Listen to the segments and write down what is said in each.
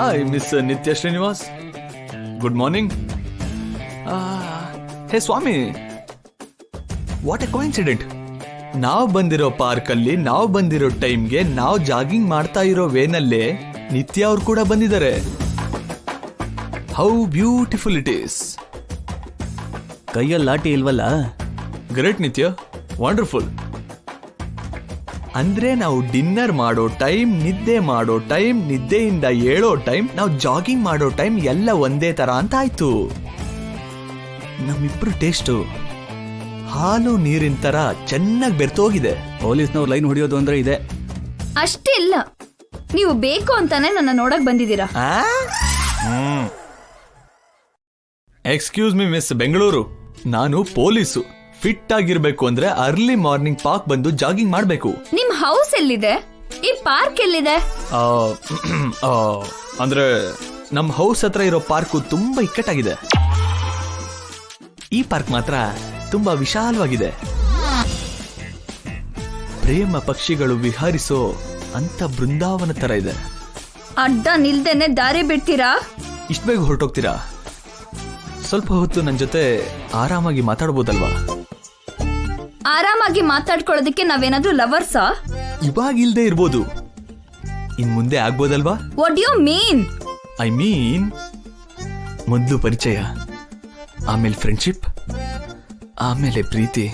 Hi miss Nithya Srinivas, good morning. Hey Swami, what a coincident. ನಾವು ಬಂದಿರೋ ಪಾರ್ಕಲ್ಲಿ ನಾವು ಬಂದಿರೋ ಟೈಮ್ಗೆ ನಾವು ಜಾಗಿಂಗ್ ಮಾಡ್ತಾ ಇರೋ ವೇನಲ್ಲೇ ನಿತ್ಯ ಅವ್ರು ಕೂಡ ಬಂದಿದ್ದಾರೆ. How beautiful it is. ಕೈಯಲ್ಲಿ ಲಾಟಿ ಇಲ್ವಲ್ಲ? ಗ್ರೇಟ್ ನಿತ್ಯ, ವಂಡರ್ಫುಲ್. ಅಂದ್ರೆ ನಾವು ಡಿನ್ನರ್ ಮಾಡೋ ಟೈಮ್, ನಿದ್ದೆ ಮಾಡೋ ಟೈಮ್, ನಿದ್ದೆಯಿಂದ ಏಳೋ ಟೈಮ್, ನಾವು ಜಾಗಿಂಗ್ ಮಾಡೋ ಟೈಮ್ ಎಲ್ಲ ಒಂದೇ ತರ ಅಂತ ಆಯ್ತು. ನಮ್ಮಿಬ್ರು ಟೇಸ್ಟು ಹಾಲು ನೀರಿನ ತರ ಚೆನ್ನಾಗಿ ಬೆರ್ತೋಗಿದೆ. ಪೊಲೀಸ್ನವ್ರು ಲೈನ್ ಹೊಡಿಯೋದು ಅಂದ್ರೆ ಇದೆ. ಅಷ್ಟೇ ಇಲ್ಲ, ನೀವು ಬೇಕು ಅಂತಾನೆ ನನ್ನ ನೋಡಕ್ ಬಂದಿದ್ದೀರಾ. ಎಕ್ಸ್ಕ್ಯೂಸ್ ಮಿ ಮಿಸ್ ಬೆಂಗಳೂರು, ನಾನು ಪೊಲೀಸು. ಫಿಟ್ ಆಗಿರ್ಬೇಕು ಅಂದ್ರೆ ಅರ್ಲಿ ಮಾರ್ನಿಂಗ್ ಪಾರ್ಕ್ ಬಂದು ಜಾಗಿಂಗ್ ಮಾಡ್ಬೇಕು. ನಿಮ್ ಹೌಸ್ ಎಲ್ಲಿದೆ? ಈ ಪಾರ್ಕ್ ಎಲ್ಲಿದೆ? ಅಂದ್ರೆ ನಮ್ ಹೌಸ್ ಹತ್ರ ಇರೋ ಪಾರ್ಕು ತುಂಬಾ ಇಕ್ಕಟ್ಟಾಗಿದೆ. ಈ ಪಾರ್ಕ್ ಮಾತ್ರ ತುಂಬಾ ವಿಶಾಲವಾಗಿದೆ. ಪ್ರೇಮ ಪಕ್ಷಿಗಳು ವಿಹರಿಸೋ ಅಂತ ಬೃಂದಾವನ ತರ ಇದೆ. ಅಡ್ಡ ನಿಲ್ದೇನೆ ದಾರಿ ಬಿಡ್ತೀರಾ? ಇಷ್ಟ ಬೇಗ ಹೊರಟೋಗ್ತೀರಾ? ಸ್ವಲ್ಪ ಹೊತ್ತು ನನ್ನ ಜೊತೆ ಆರಾಮಾಗಿ ಮಾತಾಡ್ಬೋದಲ್ವಾ? ಆರಾಮಾಗಿ ಮಾತಾಡ್ಕೊಳ್ಳೋದಕ್ಕೆ ನಾವೇನಾದ್ರೂ ಲವರ್ಸಾ? ಇವಾಗ ಇಲ್ದೇ ಇರ್ಬೋದು, ಇನ್ ಮುಂದೆ ಆಗ್ಬೋದಲ್ವಾ? What you mean? I mean ಮೊದಲು ಪರಿಚಯ, ಆಮೇಲೆ ಫ್ರೆಂಡ್ಶಿಪ್, ಆಮೇಲೆ ಪ್ರೀತಿ,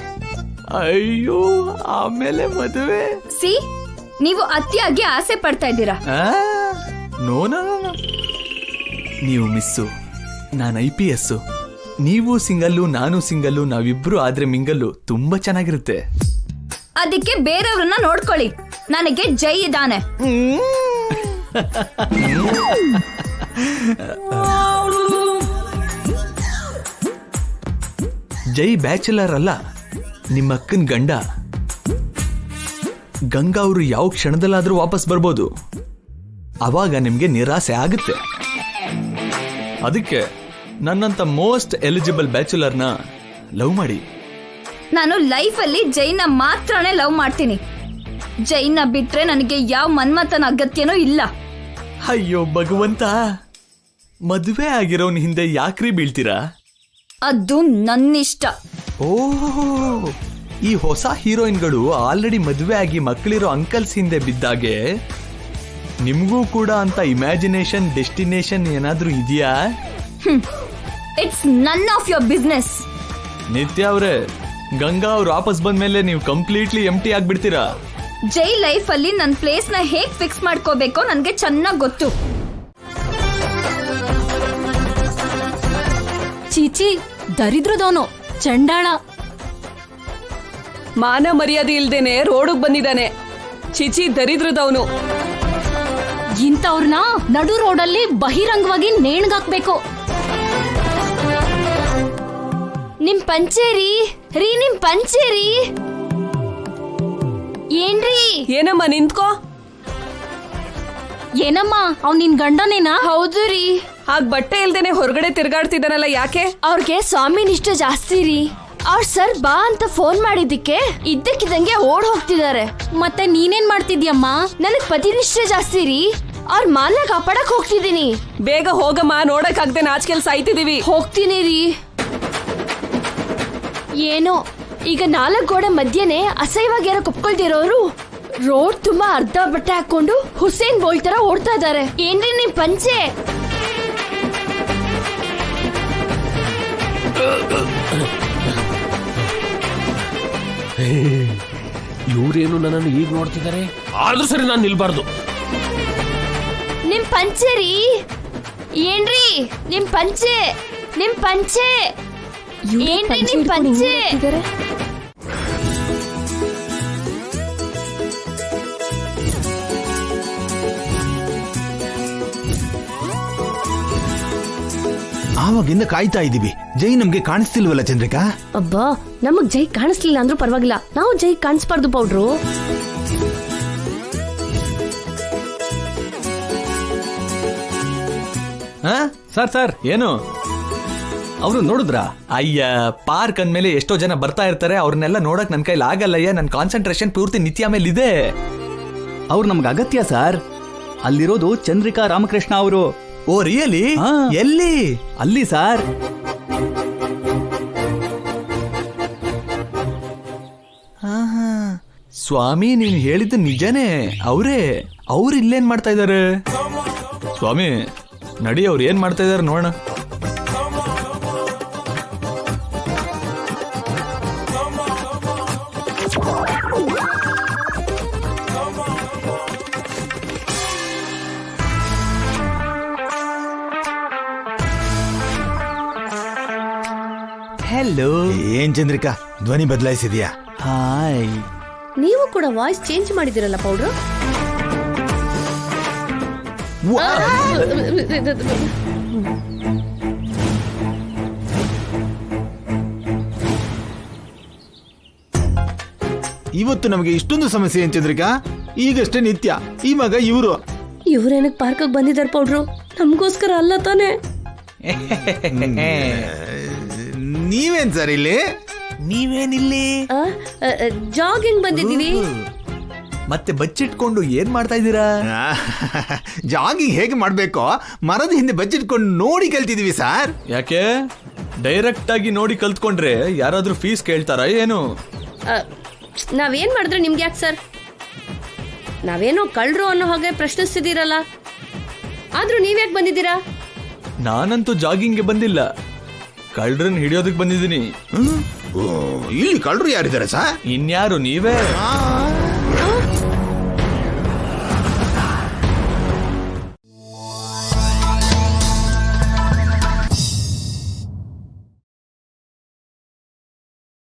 ಅಯ್ಯೋ ಆಮೇಲೆ ಮದುವೆ. ಸಿ, ನೀವು ಅತಿಯಾಗಿ ಆಸೆ ಪಡ್ತಾ ಇದ್ದೀರಾ. ನೋ, ನೀವು ಮಿಸ್ಸು, ನಾನು IPS. ನೀವು ಸಿಂಗಲ್ಲು, ನಾನು ಸಿಂಗಲ್ಲು, ನಾವಿಬ್ರು ಆದ್ರೆ ಮಿಂಗಲ್ಲು ತುಂಬಾ ಚೆನ್ನಾಗಿರುತ್ತೆ. ಅದಕ್ಕೆ ಬೇರೆಯವ್ರನ್ನ ನೋಡ್ಕೊಳ್ಳಿ. ನನಗೆ ಜೈ ಇದ್ದಾನೆ. ಜೈ ಬ್ಯಾಚುಲರ್ ಅಲ್ಲ, ನಿಮ್ಮ ಅಕ್ಕನ ಗಂಡ. ಗಂಗಾ ಅವರು ಯಾವ ಕ್ಷಣದಲ್ಲಾದ್ರೂ ವಾಪಸ್ ಬರ್ಬೋದು. ಅವಾಗ ನಿಮ್ಗೆ ನಿರಾಸೆ ಆಗುತ್ತೆ. ಅದಕ್ಕೆ ನನ್ನಂತ ಮೋಸ್ಟ್ ಎಲಿಜಿಬಲ್ ಬ್ಯಾಚುಲರ್ನ ಲವ್ ಮಾಡಿ. ನಾನು ಲೈಫಲ್ಲಿ ಜೈನ ಮಾತ್ರನೇ ಲವ್ ಮಾಡ್ತೀನಿ. ಜೈನ ಬಿಟ್ರೆ ನನಗೆ ಯಾವ ಮನ್ಮಥನ ಅಗತ್ಯನೂ ಇಲ್ಲ. ಅಯ್ಯೋ ಭಗವಂತ, ಮದುವೆ ಆಗಿರೋನ್ ಹಿಂದೆ ಯಾಕ್ರಿ ಬೀಳ್ತೀರಾ? ಅದು ನನ್ನಿಷ್ಟ. ಓ, ಈ ಹೊಸ ಹೀರೋಯಿನ್ಗಳು ಆಲ್ರೆಡಿ ಮದುವೆ ಆಗಿ ಮಕ್ಕಳಿರೋ ಅಂಕಲ್ಸ್ ಹಿಂದೆ ಬಿದ್ದಾಗೆ ನಿಮ್ಗೂ ಕೂಡ ಅಂತ ಇಮ್ಯಾಜಿನೇಷನ್, ಡೆಸ್ಟಿನೇಷನ್ ಏನಾದ್ರೂ ಇದೆಯಾ? It's none of your business. ನಿತ್ಯ ಅವ್ರೆ, ಗಂಗಾ ಅವ್ರು ವಾಪಸ್ ಬಂದ್ಮೇಲೆ ನೀವು ಕಂಪ್ಲೀಟ್ಲಿ ಎಂಟಿ ಆಗ್ಬಿಡ್ತೀರಾ. ಜೈ ಲೈಫ್ ಅಲ್ಲಿ ನನ್ನ ಪ್ಲೇಸ್ ನ ಹೇಗ್ ಫಿಕ್ಸ್ ಮಾಡ್ಕೋಬೇಕೋ ನನ್ಗೆ ಚೆನ್ನಾಗ್ ಗೊತ್ತು. ಚೀಚಿ, ದರಿದ್ರದವನು, ಚಂಡಾಳ. ಮಾನ ಮರ್ಯಾದೆ ಇಲ್ದೇನೆ ರೋಡಿಗೆ ಬಂದಿದ್ದಾನೆ. ಚಿಚಿ, ದರಿದ್ರದವನು. ಇಂಥವ್ರನ್ನ ನಡು ರೋಡಲ್ಲಿ ಬಹಿರಂಗವಾಗಿ ನೇಣ್ಗಾಕ್ಬೇಕು. ನಿಮ್ ಪಂಚೇರಿ ರೀ, ನಿಮ್ ಪಂಚೇರಿ. ಏನ್ರಿ? ಏನಮ್ಮ ನಿಂತ್ಕೋ. ಏನಮ್ಮ, ಅವ್ನ್ ನಿನ್ ಗಂಡನೇನಾ? ಹೌದು ರೀ. ಹಾಗ್ ಬಟ್ಟೆ ಇಲ್ದೇನೆ ಹೊರಗಡೆ ತಿರ್ಗಾಡ್ತಿದ್ದಾನಲ್ಲ, ಯಾಕೆ? ಅವ್ರಿಗೆ ಸ್ವಾಮಿ ನಿಷ್ಠೆ ಜಾಸ್ತಿ ರೀ. ಅವ್ರ ಸರ್ ಬಾ ಅಂತ ಫೋನ್ ಮಾಡಿದ್ದಕ್ಕೆ ಇದ್ದಕ್ಕಿದ್ದಂಗೆ ಓಡ್ ಹೋಗ್ತಿದ್ದಾರೆ. ಮತ್ತೆ ನೀನೇನ್ ಮಾಡ್ತಿದ್ಯಮ್ಮ? ನನಗ್ ಪತಿ ನಿಷ್ಠೆ ಜಾಸ್ತಿ ರೀ. ಅವ್ರ ಮಾನ ಕಾಪಾಡಕ್ ಹೋಗ್ತಿದ್ದೀನಿ. ಬೇಗ ಹೋಗಮ್ಮ, ನೋಡಕ್ ಆಗದೆ ನಾಚಿಕೆಲ್ ಸಾಯ್ತಿದೀವಿ. ಹೋಗ್ತೀನಿ ರೀ. ಏನೋ ಈಗ 4 ಗೋಡೆ ಮಧ್ಯೆನೆ ಅಸಹ್ಯವಾಗಿರೋ ಕುಪ್ಕೊಳ್ದಿರೋರು ರೋಡ್ ತುಂಬಾ ಅರ್ಧ ಬಟ್ಟೆ ಹಾಕೊಂಡು ಹುಸೇನ್ ಬೋಲ್ಟ್ ತರ ಓಡ್ತಾ ಇದಾರೆ. ಏನ್ರಿ ನಿಮ್ ಪಂಚೆ? ಇವ್ರೇನು ನನ್ನನ್ನು ಈಗ ನೋಡ್ತಿದ್ದಾರೆ, ಆದ್ರೂ ಸರಿ ನಾನು ನಿಲ್ಬಾರ್ದು. ನಿಮ್ ಪಂಚೆ ರೀ. ಏನ್ರಿ ನಿಮ್ ಪಂಚೆ? ನಿಮ್ ಪಂಚೆ ಏನ್ರಿ? ನಿಮ್ ಪಂಚೆ? ಆವಾಗಿಂದ ಕಾಯ್ತಾ ಇದೀವಿ. ಜೈ ನಮ್ಗೆ ಕಾಣಿಸ್ತಿಲ್ವಲ್ಲ ಚಂದ್ರಿಕಾ? ಅಬ್ಬಾ, ನಮಗ್ ಜೈ ಕಾಣಿಸ್ಲಿಲ್ಲ ಅಂದ್ರೂ ಪರವಾಗಿಲ್ಲ, ನಾವು ಜೈ ಕಾಣಿಸ್ಬಾರ್ದು ಪೌಡ್ರು. ಸರ್ ಏನು ಅವರು ನೋಡಿದ್ರಾ? ಅಯ್ಯ, ಪಾರ್ಕ್ ಅಂದ್ಮೇಲೆ ಎಷ್ಟೋ ಜನ ಬರ್ತಾ ಇರ್ತಾರೆ. ಅವ್ರನ್ನೆಲ್ಲ ನೋಡಕ್ ನನ್ ಕೈಲಿ ಆಗಲ್ಲಯ್ಯ. ನನ್ ಕಾನ್ಸಂಟ್ರೇಷನ್ ಪೂರ್ತಿ ನಿತ್ಯ ಮೇಲೆ ಇದೆ. ಅವ್ರು ನಮ್ಗೆ ಅಗತ್ಯ ಸರ್. ಅಲ್ಲಿರೋದು ಚಂದ್ರಿಕಾ ರಾಮಕೃಷ್ಣ ಅವರು. Oh really? ಹಾ. ಎಲ್ಲಿ? ಅಲ್ಲಿ ಸಾರ್. ಸ್ವಾಮಿ ನೀನ್ ಹೇಳಿದ್ದು ನಿಜನೇ, ಅವ್ರೇ. ಅವ್ರು ಇಲ್ಲೇನ್ ಮಾಡ್ತಾ ಇದಾರೆ? ಸ್ವಾಮಿ ನಡಿ, ಅವ್ರು ಏನ್ ಮಾಡ್ತಾ ಇದಾರೆ ನೋಡೋಣ. ಹೆಲೋ. ಏನ್ ಚಂದ್ರಿಕಾ, ಧ್ವನಿ ಬದಲಾಯಿಸಿದ್ಯಾ? ಹಾಯ್. ನೀವು ಕೂಡ ವಾಯ್ಸ್ ಚೇಂಜ್ ಮಾಡಿದಿರಲ್ಲ ಪೌಡ್ರು. ಇವತ್ತು ನಮಗೆ ಇಷ್ಟೊಂದು ಸಮಸ್ಯೆ ಏನ್ ಚಂದ್ರಿಕಾ? ಈಗಷ್ಟೇ ನಿತ್ಯ, ಇವಾಗ ಇವರು. ಇವ್ರೇನಕ್ ಪಾರ್ಕ್ ಬಂದಿದಾರ ಪೌಡ್ರು? ನಮ್ಗೋಸ್ಕರ ಅಲ್ಲ ತಾನೆ? ನೀವೇನ್ ಸರ್ ಇಲ್ಲಿ? ನೀವೇನಿಲ್ಲಿ? ಜಾಗಿಂಗ್ ಬಂದಿದೀವಿ. ಮತ್ತೆ ಬಚ್ಚಿಟ್ಕೊಂಡು ಏನ್ ಮಾಡ್ತಾ ಇದ್ದೀರಾ? ಜಾಗಿಂಗ್ ಹೇಗೆ ಮಾಡ್ಬೇಕೋ ಮರದ ಹಿಂದೆ ಬಚ್ಚಿಟ್ಕೊಂಡು ನೋಡಿ ಕಲ್ತಿದೀವಿ ಸರ್. ಯಾಕೆ ಡೈರೆಕ್ಟ್ ಆಗಿ ನೋಡಿ ಕಲ್ತ್ಕೊಂಡ್ರೆ ಯಾರಾದ್ರೂ ಫೀಸ್ ಕೇಳ್ತಾರ ಏನು? ನಾವೇನ್ ಮಾಡಿದ್ರೆ ನಿಮ್ಗೆ ಯಾಕೆ ಸರ್? ನಾವೇನೋ ಕಳ್ರು ಅನ್ನೋ ಹಾಗೆ ಪ್ರಶ್ನಿಸ್ತಿದ್ದೀರಲ್ಲ, ಆದ್ರೂ ನೀವ್ಯಾಕೆ ಬಂದಿದ್ದೀರಾ? ನಾನಂತೂ ಜಾಗಿಂಗ್ಗೆ ಬಂದಿಲ್ಲ, ಕಳ್ಳರನ್ನ ಹಿಡಿಯೋದಕ್ಕೆ ಬಂದಿದ್ದೀನಿ. ಇಲ್ಲಿ ಕಳ್ಳರು ಯಾರಿದ್ದಾರೆ ಸರ್? ಇನ್ಯಾರು ನೀವೇ?